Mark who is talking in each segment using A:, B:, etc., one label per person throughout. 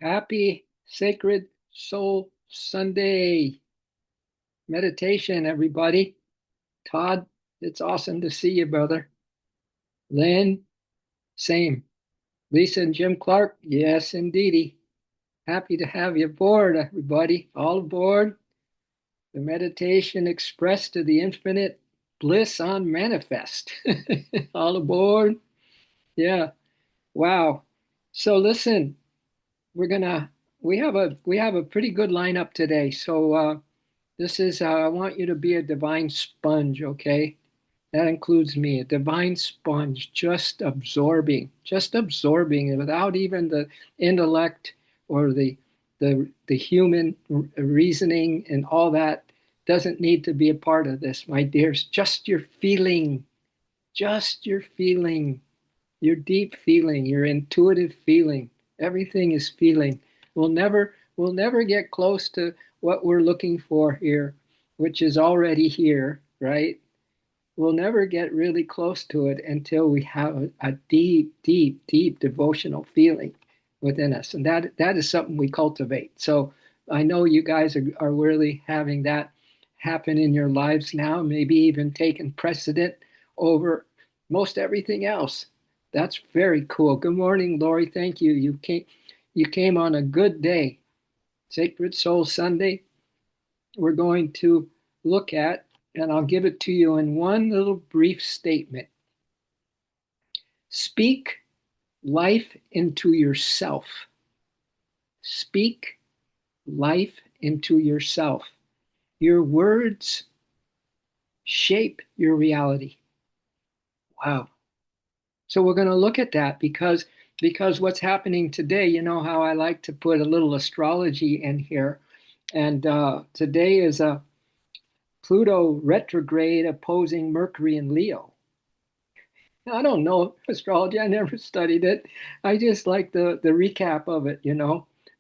A: Happy Sacred Soul Sunday meditation, everybody. Todd, it's awesome to see you, brother. Lynn, same. Lisa and Jim Clark, yes, indeedy. Happy to have you aboard, everybody. All aboard. The meditation expressed to the infinite bliss on manifest. All aboard. Yeah. Wow. So listen, we're gonna we have a pretty good lineup today. So this is, I want you to be a divine sponge, okay? That includes me, a divine sponge, just absorbing without even the intellect or the human reasoning and all that doesn't need to be a part of this, my dears. Just your feeling, your deep feeling, your intuitive feeling. Everything is feeling. We'll never get close to what we're looking for here, which is already here, right? We'll never get really close to it until we have a deep, deep, deep devotional feeling within us. And that is something we cultivate. So I know you guys are really having that happen in your lives now, maybe even taking precedent over most everything else. That's very cool. Good morning, Lori. Thank you. You came on a good day. Sacred Soul Sunday. We're going to look at, and I'll give it to you in one little brief statement. Speak life into yourself. Speak life into yourself. Your words shape your reality. Wow. So we're going to look at that because what's happening today, you know how I like to put a little astrology in here. And today is a Pluto retrograde opposing Mercury in Leo. I don't know astrology. I never studied it. I just like the recap of it,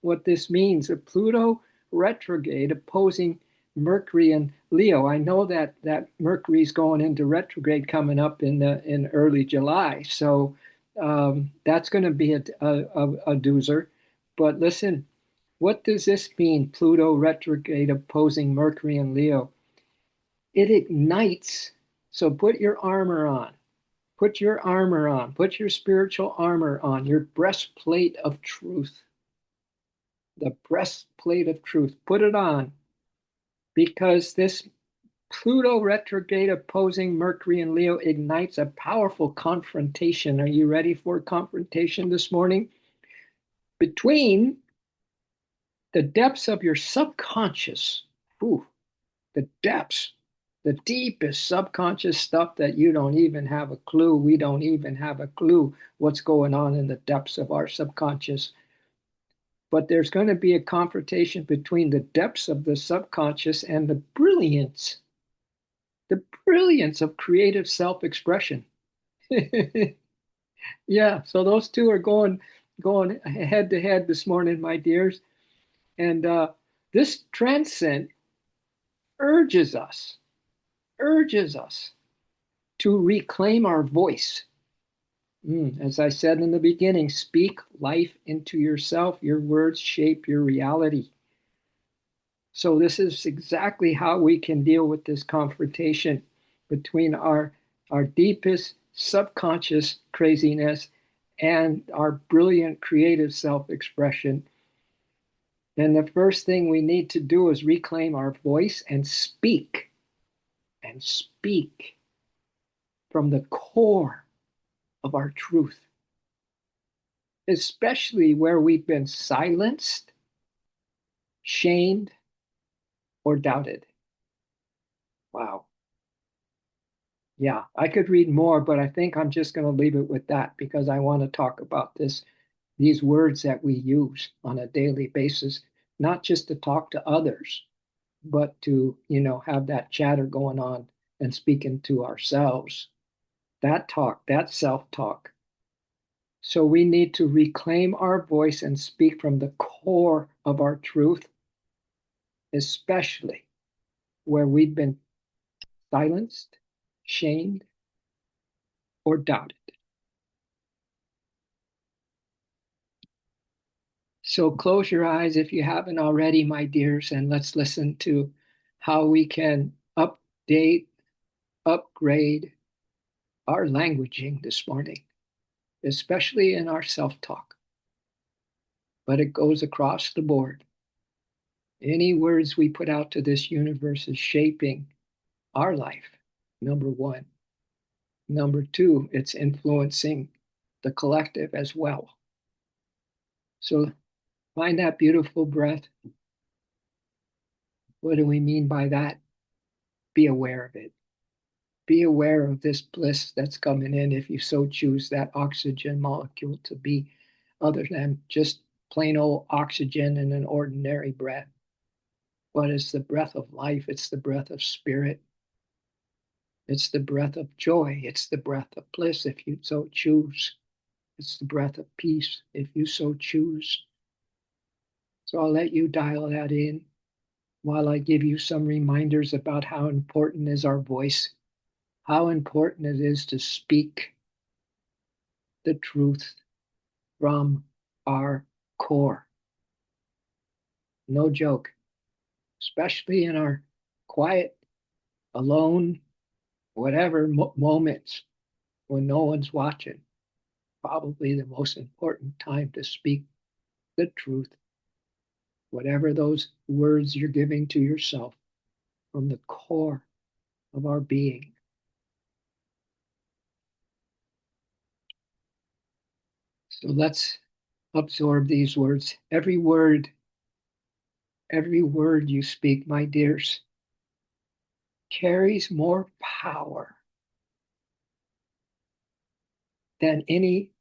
A: what this means. A Pluto retrograde opposing Mercury and Leo. I know that Mercury's going into retrograde coming up in early July. So that's going to be a doozer. But listen, what does this mean? Pluto retrograde opposing Mercury and Leo. It ignites. So put your armor on. Put your armor on. Put your spiritual armor on, your breastplate of truth. The breastplate of truth. Put it on because this Pluto retrograde opposing Mercury and Leo ignites a powerful confrontation. Are you ready for confrontation this morning? Between the depths of your subconscious, ooh, the depths, the deepest subconscious stuff that you don't even have a clue. We don't even have a clue what's going on in the depths of our subconscious. But there's going to be a confrontation between the depths of the subconscious and the brilliance of creative self-expression. Yeah, so those two are going head to head this morning, my dears. And this transcend urges us, urges us to reclaim our voice. As I said in the beginning, speak life into yourself. Your words shape your reality. So this is exactly how we can deal with this confrontation between our deepest subconscious craziness and our brilliant creative self-expression. And the first thing we need to do is reclaim our voice and speak from the core of our truth, especially where we've been silenced, shamed, or doubted. Wow. Yeah, I could read more, but I think I'm just going to leave it with that because I want to talk about these words that we use on a daily basis, not just to talk to others, but to, have that chatter going on and speaking to ourselves. That talk, that self-talk. So we need to reclaim our voice and speak from the core of our truth, especially where we've been silenced, shamed, or doubted. So close your eyes if you haven't already, my dears, and let's listen to how we can update, upgrade our languaging this morning, especially in our self talk. But it goes across the board. Any words we put out to this universe is shaping our life, number one. Number two, it's influencing the collective as well. So find that beautiful breath. What do we mean by that? Be aware of it. Be aware of this bliss that's coming in if you so choose that oxygen molecule to be other than just plain old oxygen in an ordinary breath. But it's the breath of life, it's the breath of spirit, it's the breath of joy, it's the breath of bliss if you so choose. It's the breath of peace if you so choose. So I'll let you dial that in while I give you some reminders about how important is our voice, how important it is to speak the truth from our core. No joke, especially in our quiet, alone, whatever moments when no one's watching. Probably the most important time to speak the truth, whatever those words you're giving to yourself from the core of our being. So let's absorb these words. Every word you speak, my dears, carries more power than any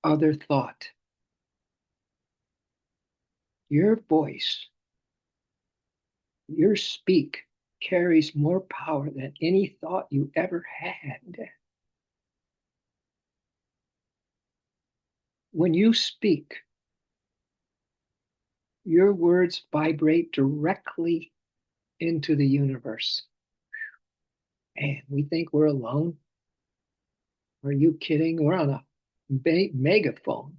A: other thought. Your voice, your speak carries more power than any thought you ever had. When you speak, your words vibrate directly into the universe. And we think we're alone. Are you kidding? We're on a megaphone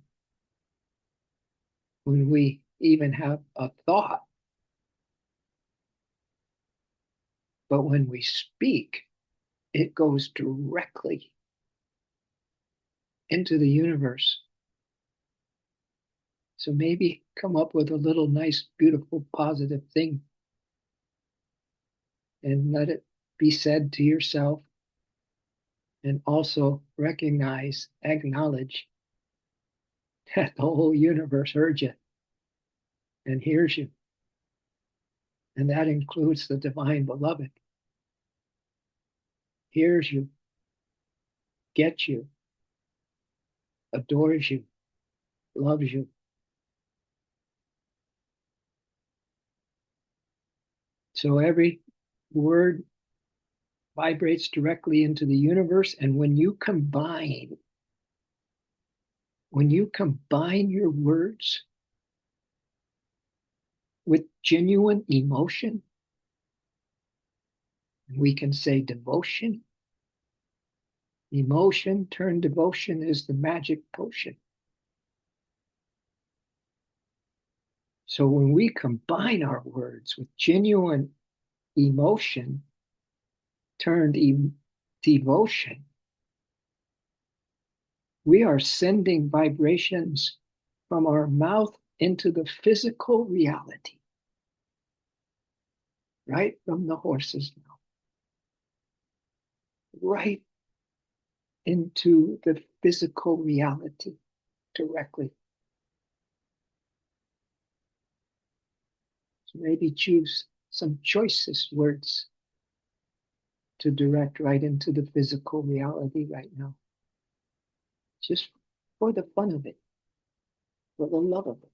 A: when we even have a thought. But when we speak, it goes directly into the universe. So maybe come up with a little nice, beautiful, positive thing and let it be said to yourself. And also recognize, acknowledge that the whole universe heard you and hears you. And that includes the divine beloved. Hears you, gets you, adores you, loves you. So every word vibrates directly into the universe. And when you combine your words with genuine emotion, we can say devotion. Emotion turned devotion is the magic potion. So when we combine our words with genuine emotion turned devotion, we are sending vibrations from our mouth into the physical reality, right from the horse's mouth, right into the physical reality directly. So maybe choose some choicest words to direct right into the physical reality right now, just for the fun of it, for the love of it.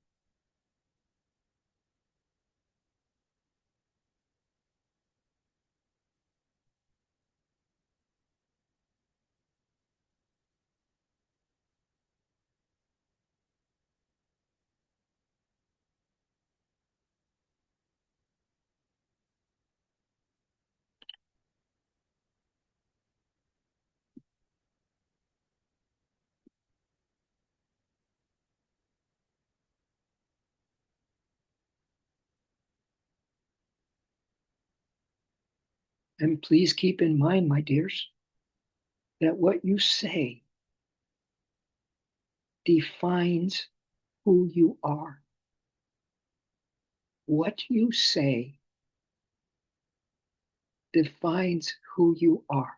A: And please keep in mind, my dears, that what you say defines who you are. What you say defines who you are.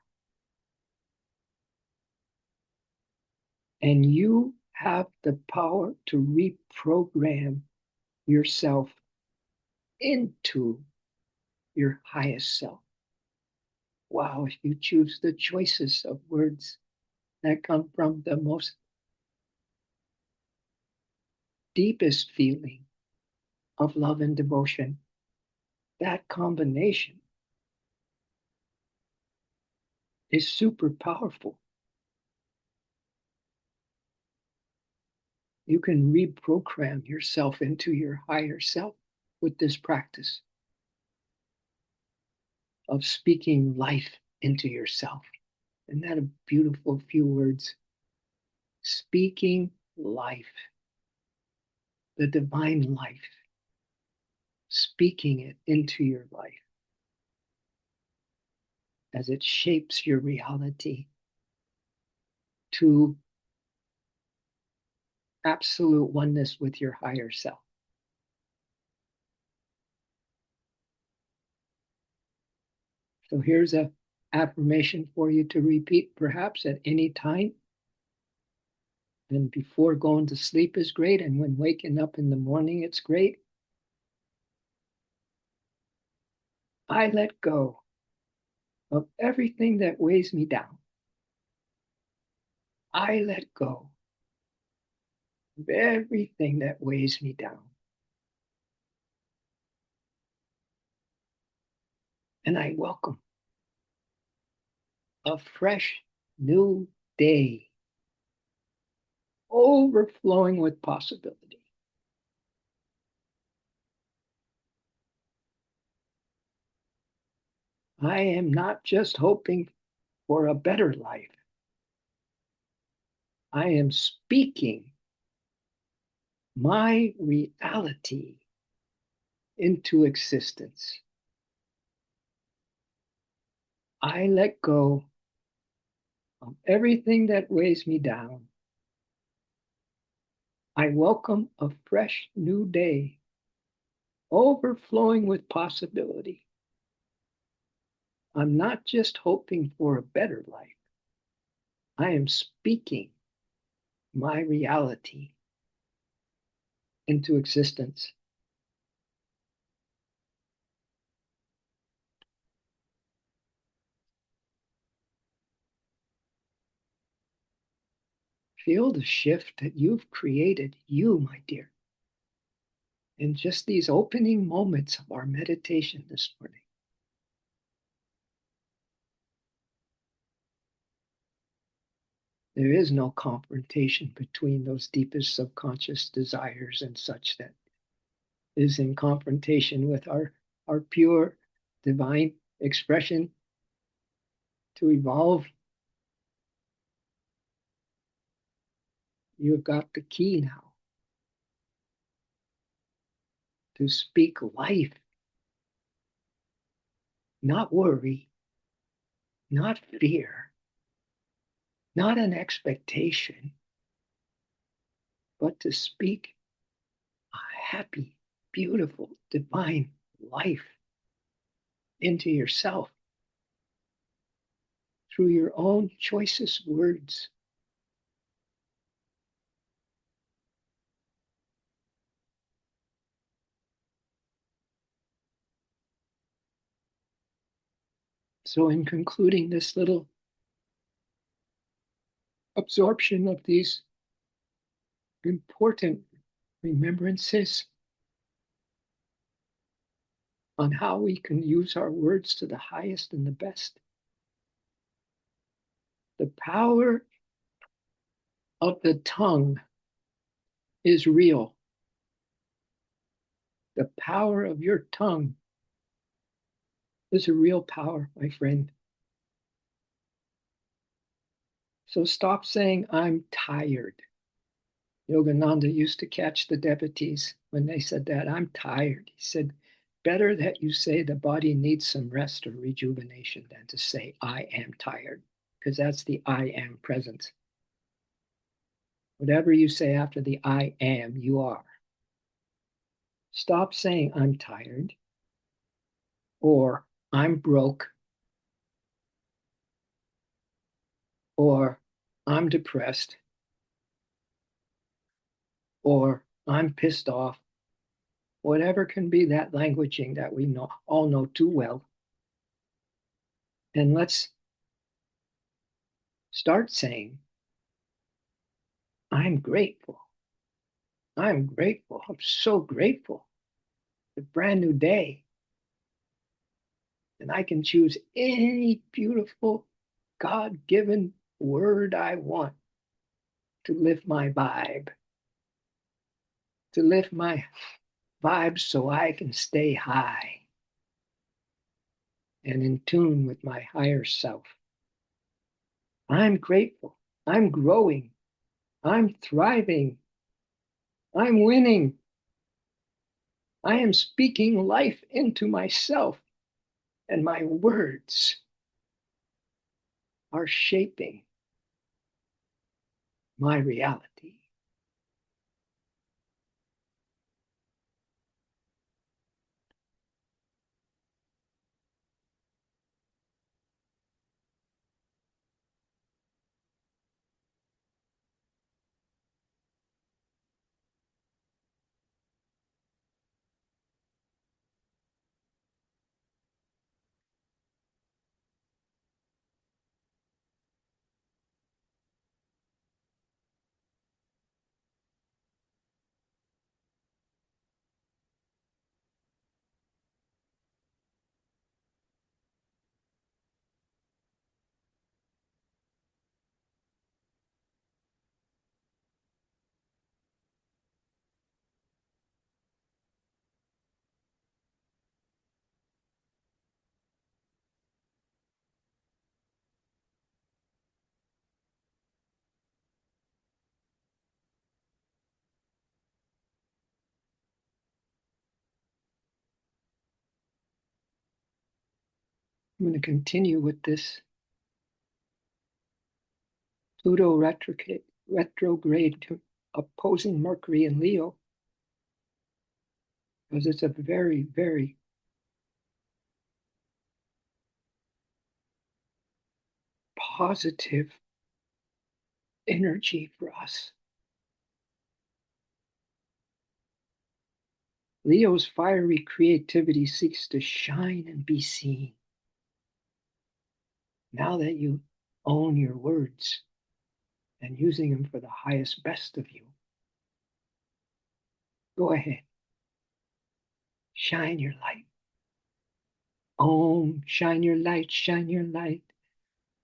A: And you have the power to reprogram yourself into your highest self. Wow, if you choose the choices of words that come from the most deepest feeling of love and devotion, that combination is super powerful. You can reprogram yourself into your higher self with this practice of speaking life into yourself. Isn't that a beautiful few words? Speaking life, the divine life, speaking it into your life as it shapes your reality to absolute oneness with your higher self. So here's an affirmation for you to repeat perhaps at any time. And before going to sleep is great. And when waking up in the morning, it's great. I let go of everything that weighs me down. I let go of everything that weighs me down. And I welcome a fresh new day overflowing with possibility. I am not just hoping for a better life. I am speaking my reality into existence. I let go of everything that weighs me down. I welcome a fresh new day, overflowing with possibility. I'm not just hoping for a better life. I am speaking my reality into existence. Feel the shift that you've created, you, my dear, in just these opening moments of our meditation this morning. There is no confrontation between those deepest subconscious desires and such that is in confrontation with our pure divine expression to evolve. You've got the key now to speak life, not worry, not fear, not an expectation, but to speak a happy, beautiful, divine life into yourself through your own choicest words. So, in concluding this little absorption of these important remembrances on how we can use our words to the highest and the best, the power of the tongue is real. The power of your tongue is a real power, my friend. So stop saying, I'm tired. Yogananda used to catch the devotees when they said that, I'm tired. He said, better that you say the body needs some rest or rejuvenation than to say, I am tired, because that's the I am presence. Whatever you say after the I am, you are. Stop saying, I'm tired, or I'm broke, or I'm depressed, or I'm pissed off. Whatever can be that languaging that we all know too well. And let's start saying, I'm grateful. I'm grateful. I'm so grateful. It's a brand new day. And I can choose any beautiful, God given word I want to lift my vibe, to lift my vibe so I can stay high and in tune with my higher self. I'm grateful. I'm growing. I'm thriving. I'm winning. I am speaking life into myself, and my words are shaping my reality. I'm going to continue with this Pluto retrograde opposing Mercury in Leo because it's a very, very positive energy for us. Leo's fiery creativity seeks to shine and be seen. Now that you own your words and using them for the highest best of you, go ahead, shine your light. Om, shine your light, shine your light.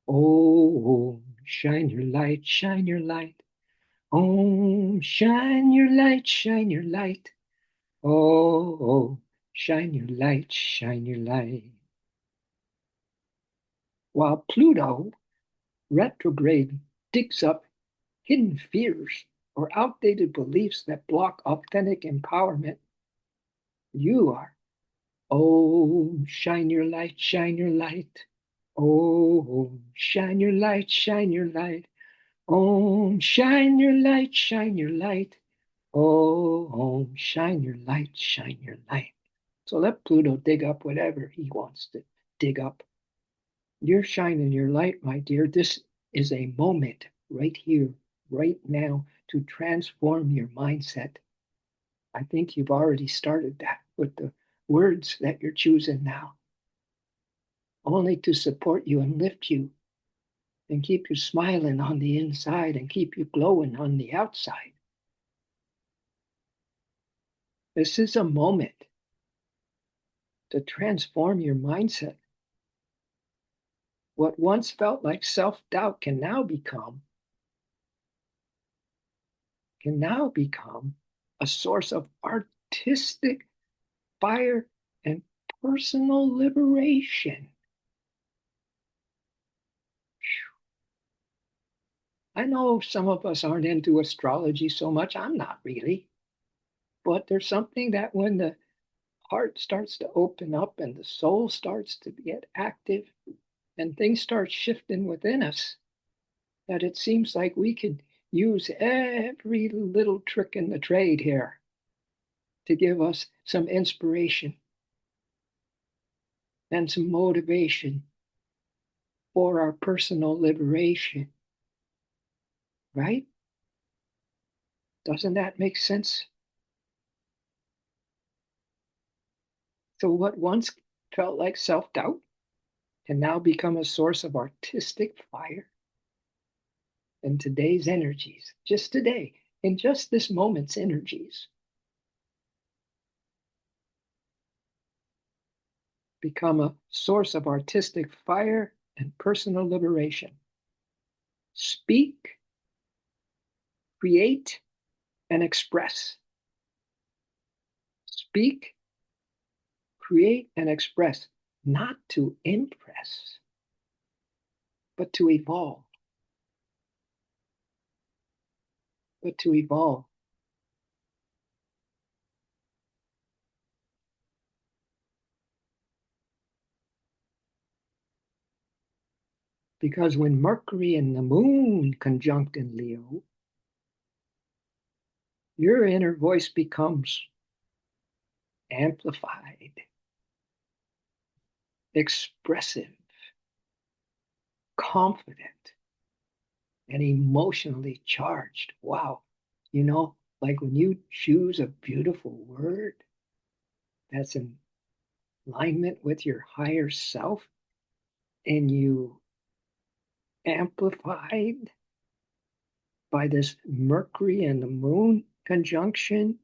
A: Om, shine your light, shine your light. Om, shine your light, shine your light. Oh, shine your light, shine your light. While Pluto retrograde digs up hidden fears or outdated beliefs that block authentic empowerment, you are. Oh, shine your light, shine your light. Oh, shine your light, shine your light. Oh, shine your light, shine your light. Oh, shine your light, shine your light. So let Pluto dig up whatever he wants to dig up. You're shining your light, my dear. This is a moment right here, right now, to transform your mindset. I think you've already started that with the words that you're choosing now, only to support you and lift you and keep you smiling on the inside and keep you glowing on the outside. This is a moment to transform your mindset. What once felt like self-doubt can now become a source of artistic fire and personal liberation. I know some of us aren't into astrology so much. I'm not really. But there's something that when the heart starts to open up and the soul starts to get active and things start shifting within us, that it seems like we could use every little trick in the trade here to give us some inspiration and some motivation for our personal liberation, right? Doesn't that make sense? So, what once felt like self doubt can now become a source of artistic fire. And today's energies, just today, in just this moment's energies, become a source of artistic fire and personal liberation. Speak, create, and express. Speak, create, and express, not to impress, but to evolve. But to evolve. Because when Mercury and the moon conjunct in Leo, your inner voice becomes amplified, expressive, confident, and emotionally charged. Wow. You know, like when you choose a beautiful word that's in alignment with your higher self and you amplified by this Mercury and the moon conjunction,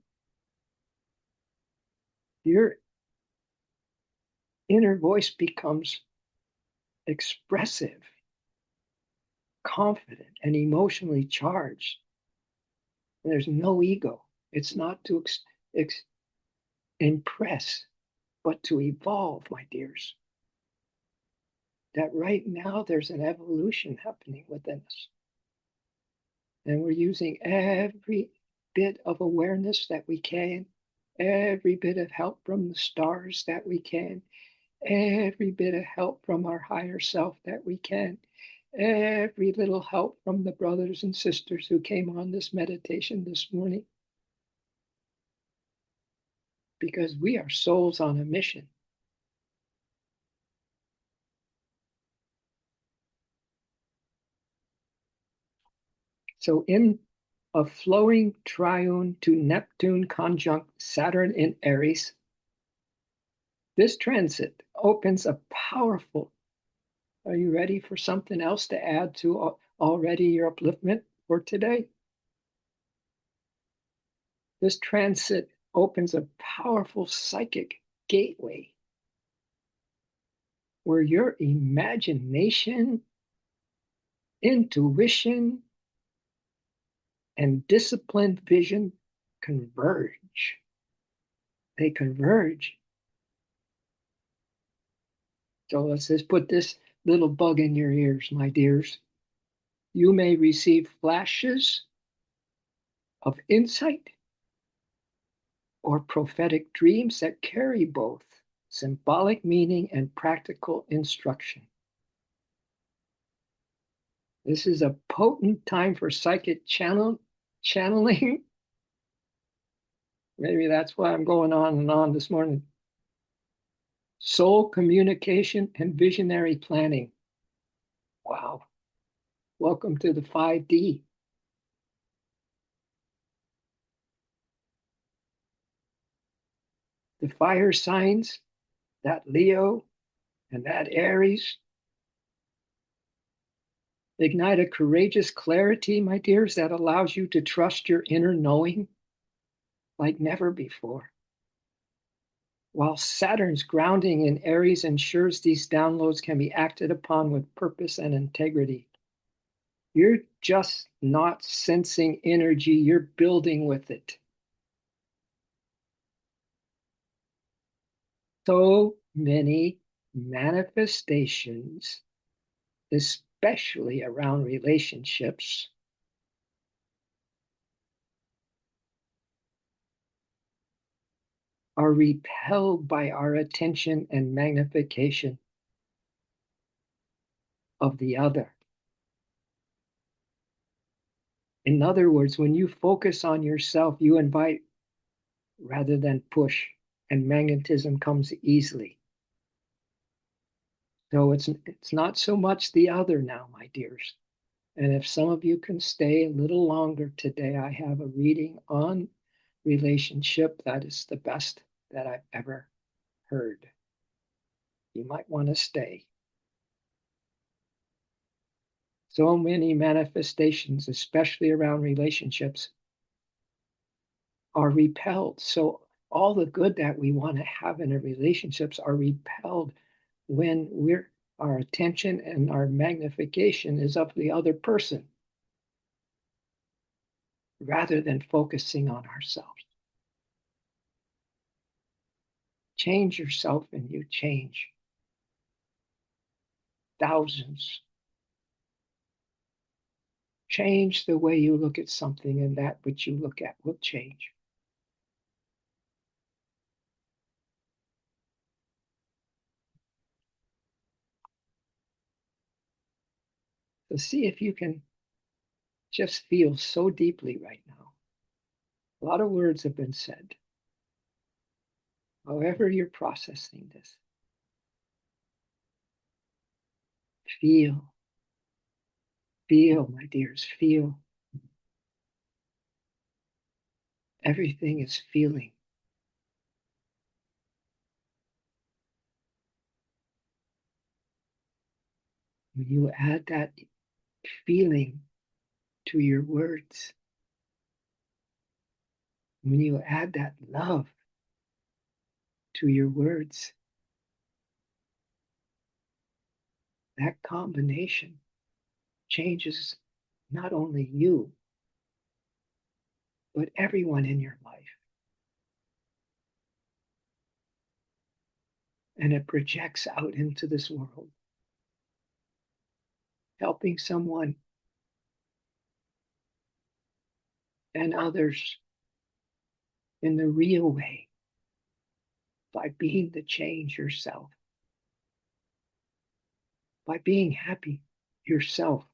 A: your inner voice becomes expressive, confident, and emotionally charged. And there's no ego. It's not to impress, but to evolve, my dears. That right now there's an evolution happening within us. And we're using every bit of awareness that we can, every bit of help from the stars that we can, every bit of help from our higher self that we can, every little help from the brothers and sisters who came on this meditation this morning, because we are souls on a mission. So, in a flowing triune to Neptune conjunct Saturn in Aries, this transit opens a powerful. Are you ready for something else to add to already your upliftment for today? This transit opens a powerful psychic gateway where your imagination, intuition, and disciplined vision converge. They converge. So let's just put this little bug in your ears, my dears. You may receive flashes of insight or prophetic dreams that carry both symbolic meaning and practical instruction. This is a potent time for psychic channeling. Maybe that's why I'm going on and on this morning. Soul communication and visionary planning. Wow. Welcome to the 5D. The fire signs, that Leo and that Aries, ignite a courageous clarity, my dears, that allows you to trust your inner knowing like never before. While Saturn's grounding in Aries ensures these downloads can be acted upon with purpose and integrity. You're just not sensing energy, you're building with it. So many manifestations, especially around relationships, are repelled by our attention and magnification of the other. In other words, when you focus on yourself, you invite rather than push, and magnetism comes easily. So it's not so much the other now, my dears. And if some of you can stay a little longer today, I have a reading on relationship that is the best that I've ever heard. You might want to stay. So many manifestations, especially around relationships, are repelled. So all the good that we want to have in our relationships are repelled when our attention and our magnification is of the other person rather than focusing on ourselves. Change yourself and you change thousands. Change the way you look at something, and that which you look at will change. So see if you can just feel so deeply right now. A lot of words have been said. However you're processing this, feel, feel, my dears, feel. Everything is feeling. When you add that feeling to your words, when you add that love to your words, that combination changes not only you, but everyone in your life. And it projects out into this world, helping someone and others in the real way by being the change yourself, by being happy yourself.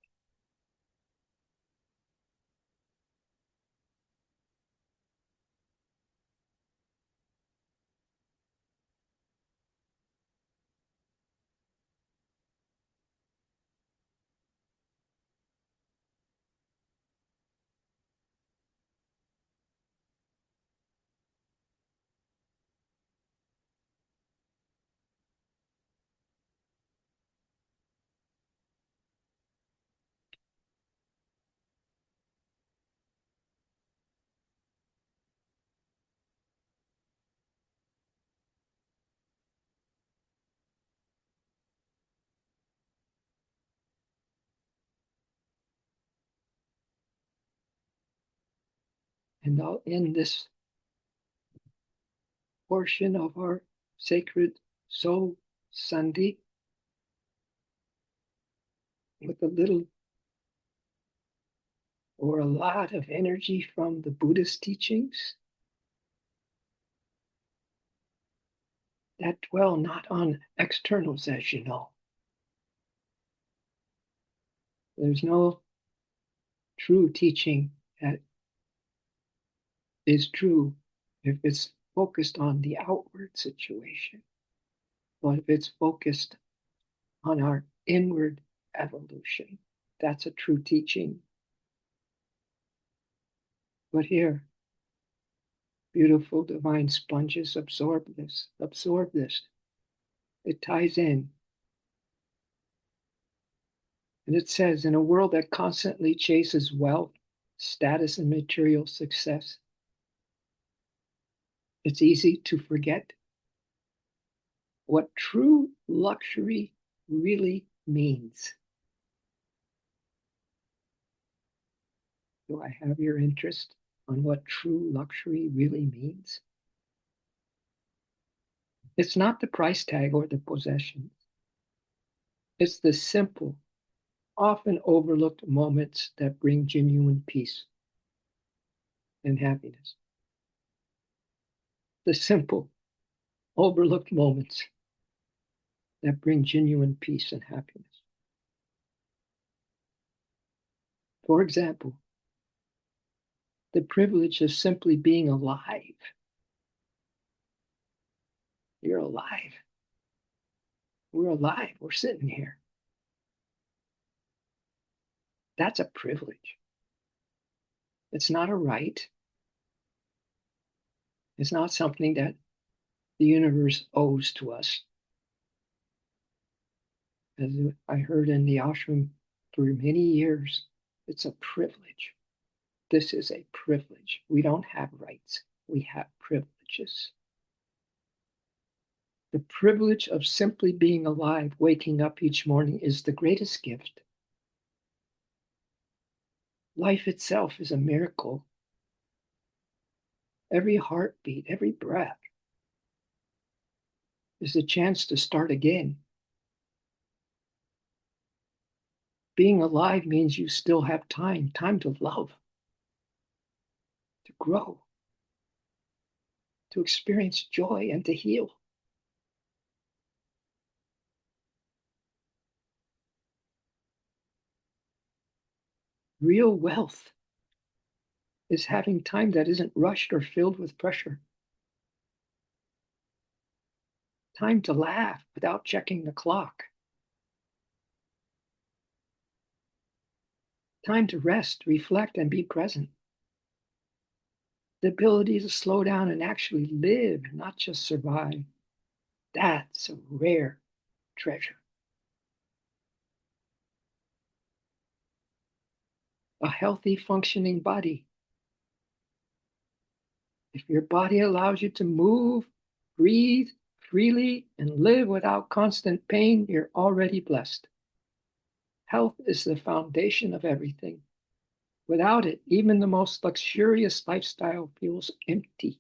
A: And I'll end this portion of our sacred soul Sunday with a little or a lot of energy from the Buddhist teachings that dwell not on externals, as you know. There's no true teaching that is true if it's focused on the outward situation, but if it's focused on our inward evolution, that's a true teaching. But here, beautiful divine sponges absorb this, absorb this. It ties in. And it says, in a world that constantly chases wealth, status, and material success, it's easy to forget what true luxury really means. Do I have your interest on what true luxury really means? It's not the price tag or the possessions. It's the simple, often overlooked moments that bring genuine peace and happiness. the simple, overlooked moments that bring genuine peace and happiness. For example, the privilege of simply being alive. You're alive. We're alive. We're sitting here. That's a privilege. It's not a right. It's not something that the universe owes to us. As I heard in the ashram for many years, it's a privilege. This is a privilege. We don't have rights. We have privileges. The privilege of simply being alive, waking up each morning, is the greatest gift. Life itself is a miracle. Every heartbeat, every breath is a chance to start again. Being alive means you still have time to love, to grow, to experience joy, and to heal. Real wealth is having time that isn't rushed or filled with pressure. Time to laugh without checking the clock. Time to rest, reflect, and be present. The ability to slow down and actually live, not just survive. That's a rare treasure. A healthy, functioning body. If your body allows you to move, breathe freely, and live without constant pain, you're already blessed. Health is the foundation of everything. Without it, even the most luxurious lifestyle feels empty.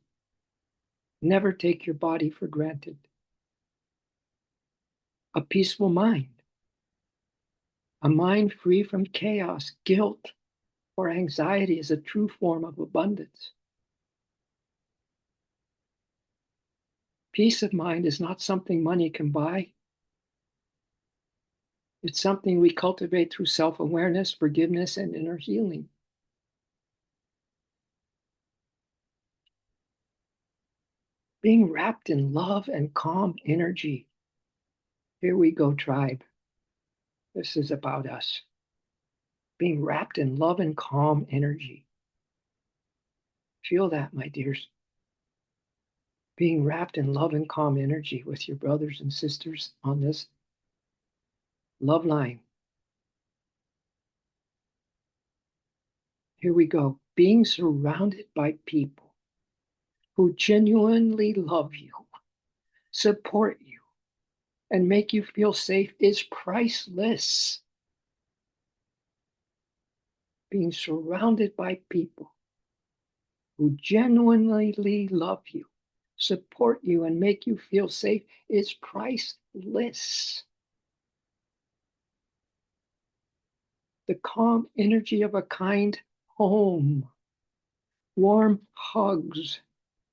A: Never take your body for granted. A peaceful mind. A mind free from chaos, guilt, or anxiety is a true form of abundance. Peace of mind is not something money can buy. It's something we cultivate through self-awareness, forgiveness, and inner healing. Being wrapped in love and calm energy. Here we go, tribe. This is about us. Being wrapped in love and calm energy. Feel that, my dears. Being wrapped in love and calm energy with your brothers and sisters on this love line. Here we go. Being surrounded by people who genuinely love you, support you, and make you feel safe is priceless. Being surrounded by people who genuinely love you, support you, and make you feel safe is priceless. The calm energy of a kind home, warm hugs,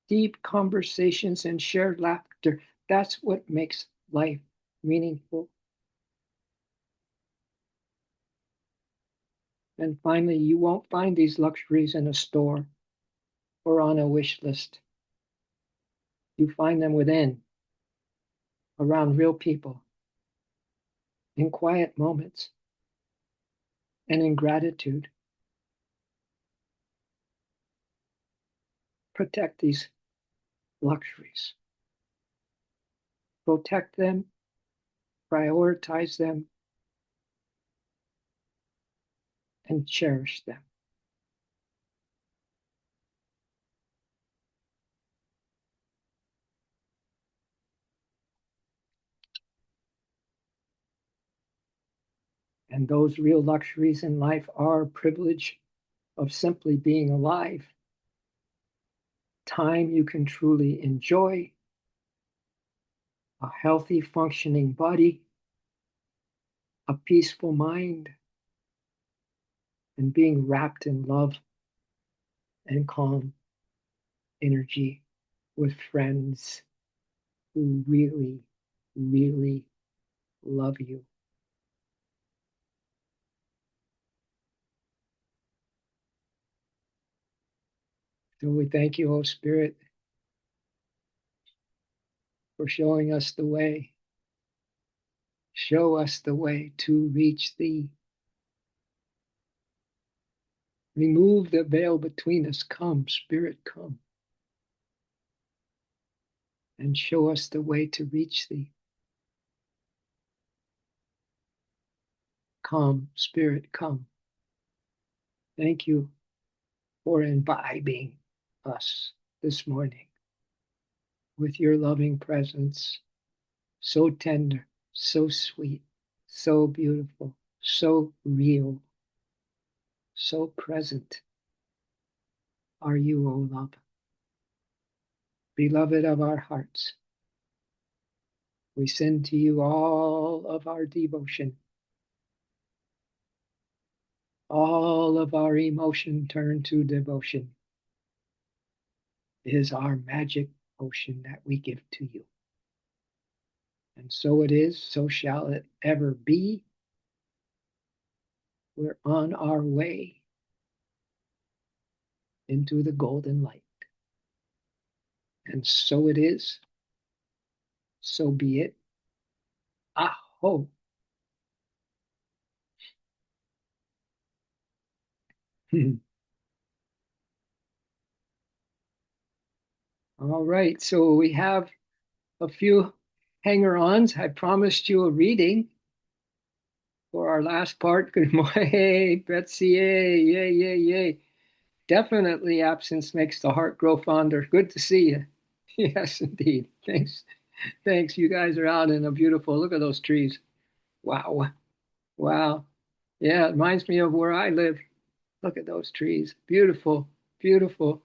A: deep conversations, and shared laughter. That's what makes life meaningful. And finally, you won't find these luxuries in a store or on a wish list. You find them within, around real people, in quiet moments, and in gratitude. Protect these luxuries. Protect them, prioritize them, and cherish them. And those real luxuries in life are a privilege of simply being alive. Time you can truly enjoy, a healthy, functioning body, a peaceful mind, and being wrapped in love and calm energy with friends who really, really love you. So we thank you, O Spirit, for showing us the way. Show us the way to reach thee. Remove the veil between us. Come, Spirit, come. And show us the way to reach thee. Come, Spirit, come. Thank you for imbibing us this morning with your loving presence, so tender, so sweet, so beautiful, so real, so present are you, O love, beloved of our hearts. We send to you all of our devotion, all of our emotion turned to devotion is our magic potion that we give to you. And so it is, so shall it ever be. We're on our way into the golden light. And so it is, so be it. Aho. All right, so we have a few hanger-ons. I promised you a reading for our last part. Good morning, hey, Betsy, yay, yay, yay, yay. Definitely absence makes the heart grow fonder. Good to see you. Yes, indeed. Thanks. Thanks. You guys are out in a beautiful, look at those trees. Wow. Wow. Yeah, it reminds me of where I live. Look at those trees. Beautiful. Beautiful.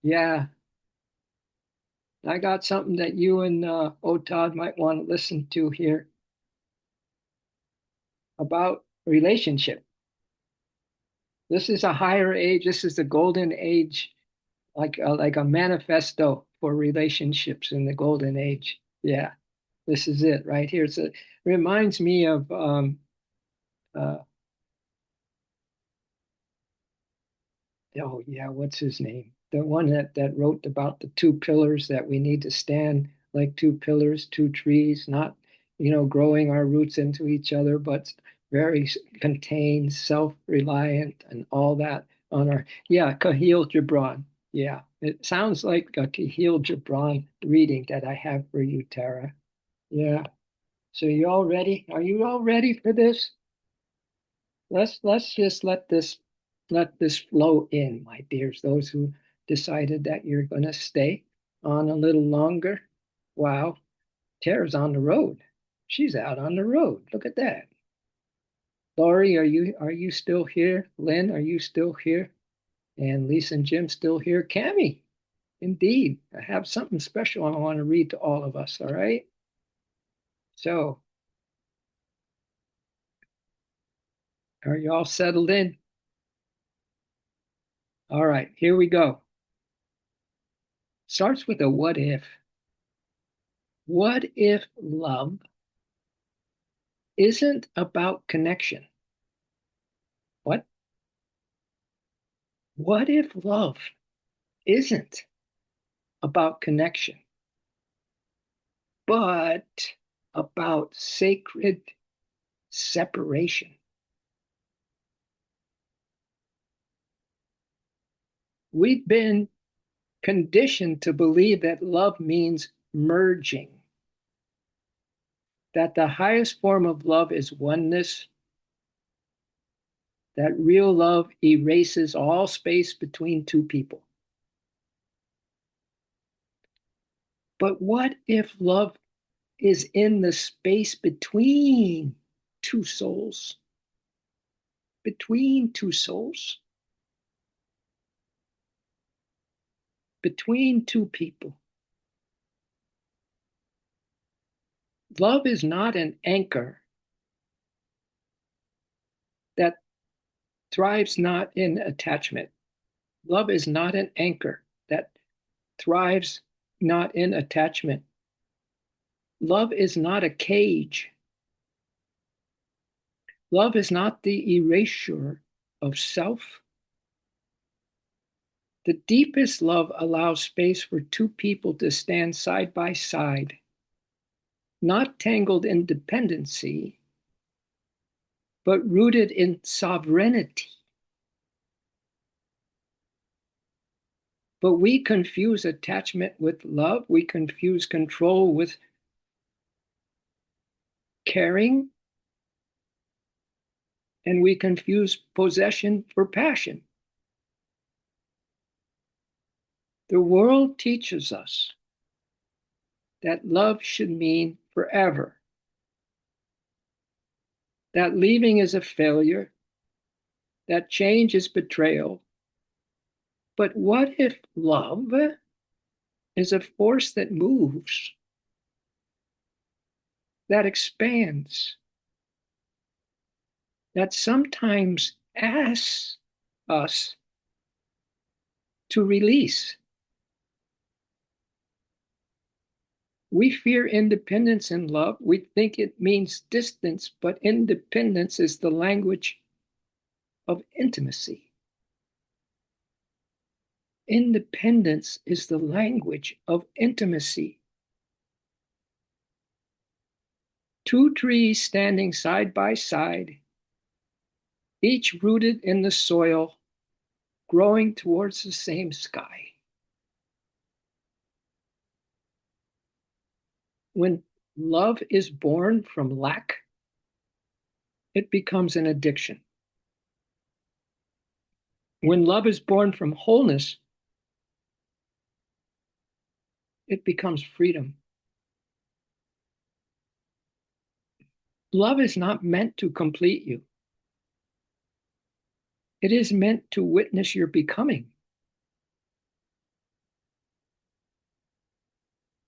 A: Yeah. I got something that you and Otad might want to listen to here about relationship. This is a higher age. This is the golden age, like a manifesto for relationships in the golden age. Yeah, this is it right here. It reminds me of uh, oh yeah, what's his name? The one that wrote about the two pillars that we need to stand like two pillars, two trees, not growing our roots into each other, but very contained, self-reliant, and all that on our Kahil Gibran. Yeah, it sounds like a Kahil Gibran reading that I have for you, Tara. Yeah. So you all ready? Are you all ready for this? Let's just let this flow in, my dears. Those who decided that you're going to stay on a little longer. Wow, Tara's on the road. She's out on the road. Look at that. Laurie, are you still here? Lynn, are you still here? And Lisa and Jim still here? Cammy, indeed. I have something special I want to read to all of us. All right. So, are you all settled in? All right, here we go. Starts with a what if. What if love isn't about connection? What? What if love isn't about connection, but about sacred separation? We've been conditioned to believe that love means merging, that the highest form of love is oneness, that real love erases all space between two people. But what if love is in the space between two souls? Between two souls? Between two people? Love is not an anchor that thrives not in attachment. Love is not an anchor that thrives not in attachment. Love is not a cage. Love is not the erasure of self. The deepest love allows space for two people to stand side by side, not tangled in dependency, but rooted in sovereignty. But we confuse attachment with love. We confuse control with caring. And we confuse possession for passion. The world teaches us that love should mean forever, that leaving is a failure, that change is betrayal. But what if love is a force that moves, that expands, that sometimes asks us to release? We fear independence in love. We think it means distance, but independence is the language of intimacy. Independence is the language of intimacy. Two trees standing side by side, each rooted in the soil, growing towards the same sky. When love is born from lack, it becomes an addiction. When love is born from wholeness, it becomes freedom. Love is not meant to complete you. It is meant to witness your becoming.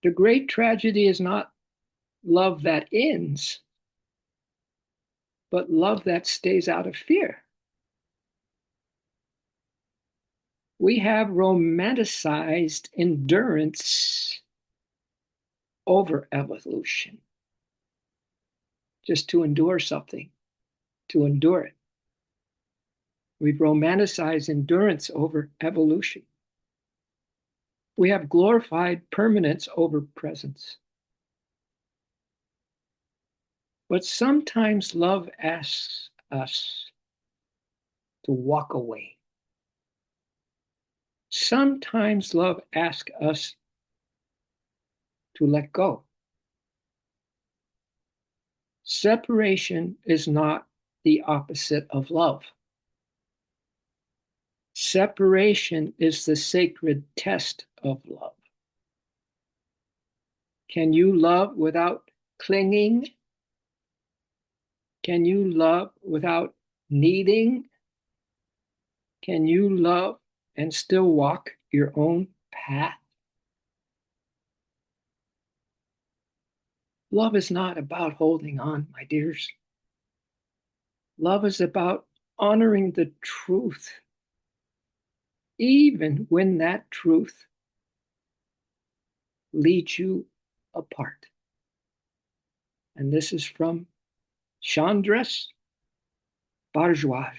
A: The great tragedy is not love that ends, but love that stays out of fear. We have romanticized endurance over evolution. Just to endure something, to endure it. We've romanticized endurance over evolution. We have glorified permanence over presence. But sometimes love asks us to walk away. Sometimes love asks us to let go. Separation is not the opposite of love. Separation is the sacred test of love. Can you love without clinging? Can you love without needing? Can you love and still walk your own path? Love is not about holding on, my dears. Love is about honoring the truth, even when that truth leads you apart. And this is from Chandras Bhardwaj.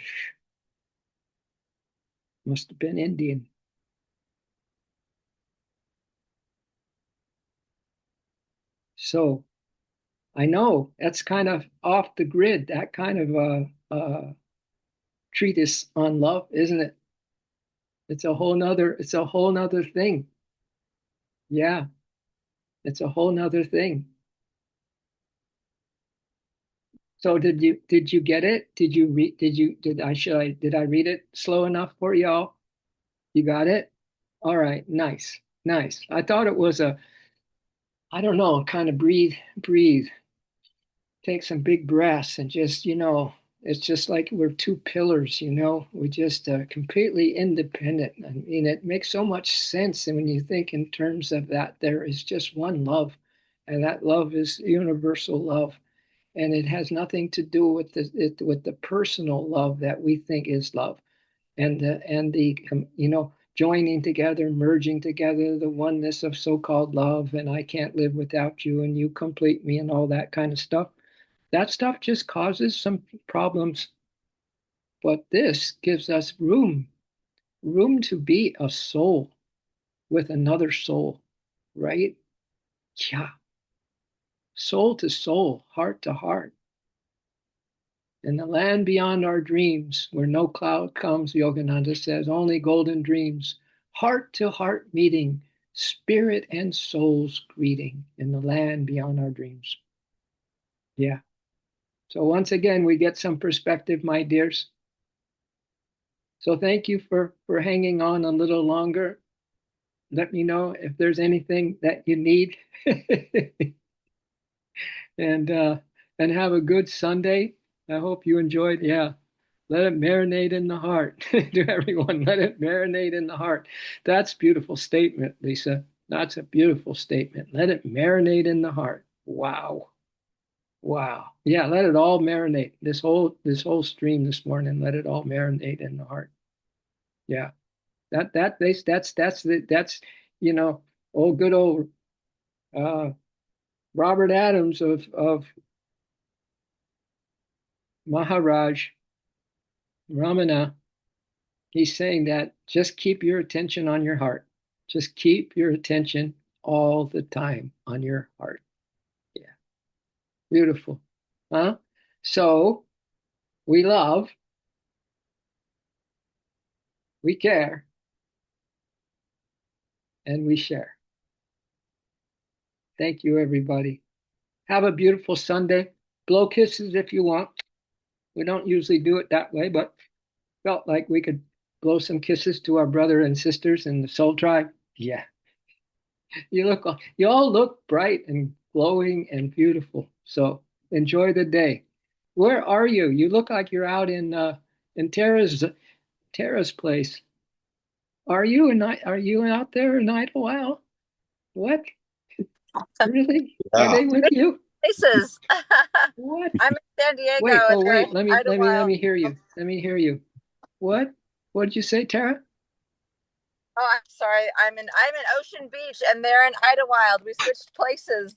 A: Must have been Indian. So I know that's kind of off the grid, that kind of treatise on love, isn't it? It's a whole nother thing. Yeah, it's a whole nother thing. So did you get it? Did you read did I read it slow enough for y'all? You got it? All right, nice, nice. I thought it was I don't know, kind of breathe, take some big breaths and just, it's just like we're two pillars, we're just completely independent. I mean, it makes so much sense. And when you think in terms of that, there is just one love, and that love is universal love. And it has nothing to do with the personal love that we think is love. And the joining together, merging together, the oneness of so-called love, and I can't live without you, and you complete me, and all that kind of stuff. That stuff just causes some problems. But this gives us room to be a soul with another soul, right? Yeah. Soul to soul, heart to heart. In the land beyond our dreams, where no cloud comes, Yogananda says, only golden dreams, heart to heart meeting, spirit and soul's greeting in the land beyond our dreams. Yeah. So once again, we get some perspective, my dears. So thank you for hanging on a little longer. Let me know if there's anything that you need. and and have a good Sunday. I hope you enjoyed. Yeah. Let it marinate in the heart. To everyone, let it marinate in the heart. That's a beautiful statement, Lisa. That's a beautiful statement. Let it marinate in the heart. Wow. Wow. Yeah, let it all marinate. This whole stream this morning, let it all marinate in the heart. Yeah. That's you know, old good old uh Robert Adams of Maharaj Ramana. He's saying that just keep your attention on your heart. Just keep your attention all the time on your heart. Yeah. Beautiful. Huh? So we love, we care, and we share. Thank you, everybody. Have a beautiful Sunday. Blow kisses if you want. We don't usually do it that way, but felt like we could blow some kisses to our brother and sisters in the Soul Tribe. Yeah. You all look bright and glowing and beautiful. So enjoy the day. Where are you? You look like you're out in Tara's place. Are you out there in Idlewild? What? Really? Are
B: Yeah.
A: they with you?
C: Places.
A: What?
C: I'm in San Diego.
A: Wait, oh
C: And they're
A: wait,
C: in
A: let
C: Idlewild.
A: me hear you. Let me hear you. What? What did you say, Tara?
C: Oh, I'm sorry. I'm in Ocean Beach, and they're in Idlewild. We switched places.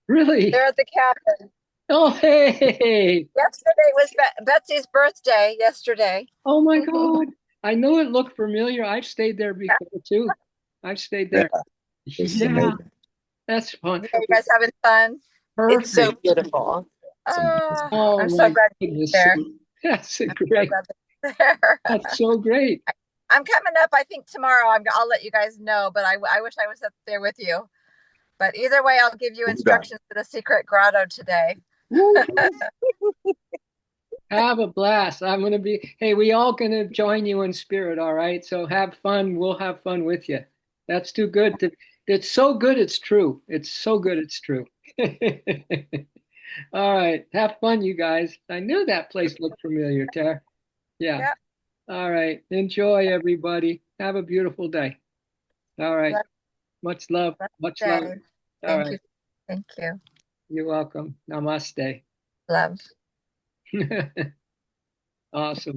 A: Really?
C: They're at the cabin.
A: Oh hey.
C: Yesterday was Betsy's birthday. Yesterday.
A: Oh my
C: Are
A: God. I know it looked familiar. I've stayed there before too. I've stayed
B: Yeah.
A: there.
B: This is
A: Yeah,
B: amazing.
A: that's fun.
C: you guys having fun? It's so
A: Perfect.
C: beautiful.
B: It's amazing.
A: Oh
C: I'm so
A: my
C: glad
A: goodness.
C: you're there.
A: That's a
C: I'm so
A: great.
C: glad that you're
A: That's
C: there.
A: so great.
C: I'm coming up. I think tomorrow. I'll let you guys know. But I wish I was up there with you. But either way, I'll give you
B: We'll be back.
C: instructions for the secret grotto today.
A: Woo-hoo. Have a blast. I'm gonna be, hey, we all gonna join you in spirit, all right? So have fun. We'll have fun with you. That's too good to, it's so good it's true. It's so good it's true. All right. Have fun, you guys. I knew that place looked familiar, Tara. Yeah.
C: Yep.
A: All right. Enjoy, everybody. Have a beautiful day. All right.
C: Love
A: Much love.
C: you.
A: Much love.
C: Day.
A: All
C: Thank
A: right.
C: you. Thank you.
A: You're welcome. Namaste.
C: Love.
A: Awesome.